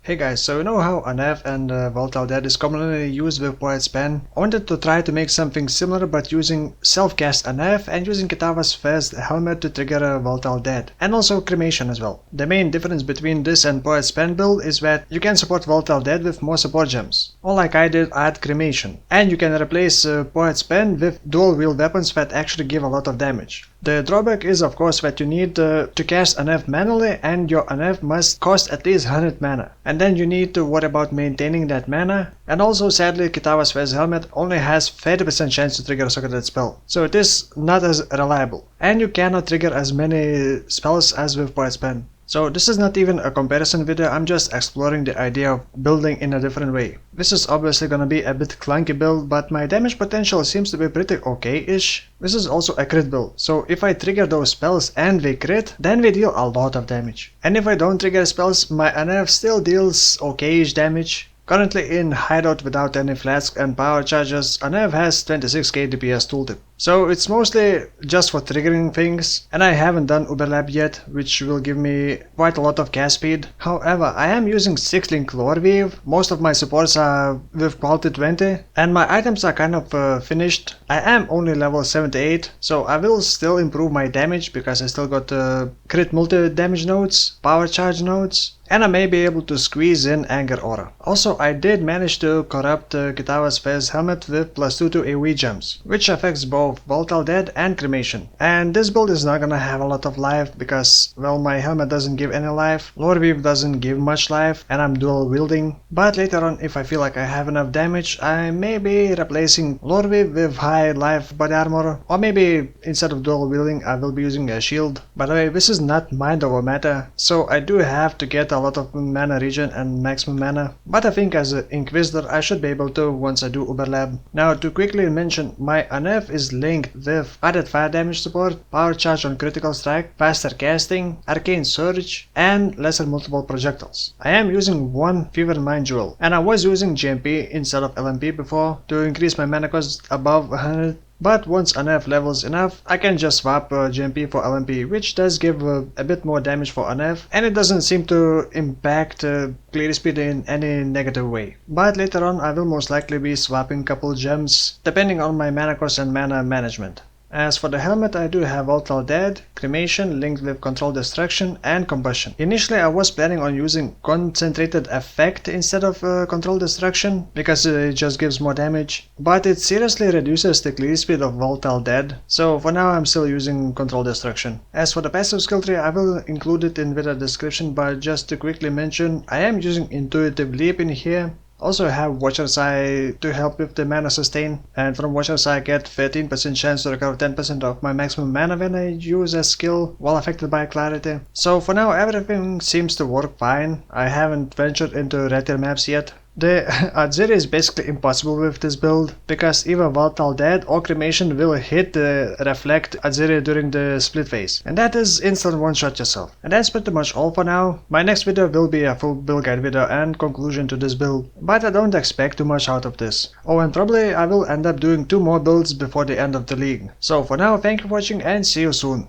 Hey guys, so you know how Unearth and Volatile Dead is commonly used with Poet's Pen? I wanted to try to make something similar but using self-cast Unearth and using Kitava's first helmet to trigger a Volatile Dead, and also Cremation as well. The main difference between this and Poet's Pen build is that you can support Volatile Dead with more support gems, or like I did, add Cremation. And you can replace Poet's Pen with dual wield weapons that actually give a lot of damage. The drawback is of course that you need to cast Unearth manually, and your Unearth must cost at least 100 mana. And then you need to worry about maintaining that mana, and also sadly Kitava's first helmet only has 30% chance to trigger a socketed spell, so it is not as reliable. And you cannot trigger as many spells as with Poet's Pen. So this is not even a comparison video, I'm just exploring the idea of building in a different way. This is obviously gonna be a bit clunky build, but my damage potential seems to be pretty okay-ish. This is also a crit build, so if I trigger those spells and they crit, then they deal a lot of damage. And if I don't trigger spells, my Unearth still deals okay-ish damage. Currently in Hideout without any flasks and power charges, Unearth has 26k DPS tooltip. So it's mostly just for triggering things, and I haven't done Uberlab yet, which will give me quite a lot of cast speed. However, I am using 6-link lore weave, most of my supports are with quality 20, and my items are kind of finished. I am only level 78, so I will still improve my damage because I still got crit multi damage nodes, power charge nodes, and I may be able to squeeze in Anger Aura. Also, I did manage to corrupt Kitava's first helmet with +2 to AoE gems, which affects both Volatile Dead and Cremation. And this build is not gonna have a lot of life because, well, my helmet doesn't give any life, Lore Weave doesn't give much life, and I'm dual wielding. But later on, if I feel like I have enough damage, I may be replacing Lore Weave with high life body armor, or maybe instead of dual wielding I will be using a shield. By the way, this is not mind over matter, so I do have to get a lot of mana regen and maximum mana, but I think as an Inquisitor I should be able to once I do Uberlab. Now to quickly mention, my Unearth is linked with added fire damage support, power charge on critical strike, faster casting, arcane surge, and lesser multiple projectiles. I am using one Fever Mind Jewel, and I was using GMP instead of LMP before to increase my mana cost above 100. But once Unearth levels enough, I can just swap GMP for LMP, which does give a bit more damage for Unearth, and it doesn't seem to impact clear speed in any negative way. But later on I will most likely be swapping couple gems, depending on my mana cost and mana management. As for the helmet, I do have Volatile Dead, Cremation linked with Controlled Destruction, and Combustion. Initially I was planning on using Concentrated Effect instead of Controlled Destruction, because it just gives more damage, but it seriously reduces the clear speed of Volatile Dead, so for now I'm still using Controlled Destruction. As for the passive skill tree, I will include it in video description, but just to quickly mention, I am using Intuitive Leap in here. Also have Watcher's Eye to help with the mana sustain, and from Watcher's Eye I get 13% chance to recover 10% of my maximum mana when I use a skill while affected by Clarity. So for now everything seems to work fine. I haven't ventured into red tier maps yet. The Aziri is basically impossible with this build, because either Volatile Dead or Cremation will hit the Reflect Aziri during the split phase, and that is instant one-shot yourself. And that's pretty much all for now. My next video will be a full build guide video and conclusion to this build, but I don't expect too much out of this. Oh, and probably I will end up doing 2 more builds before the end of the league. So for now, thank you for watching and see you soon.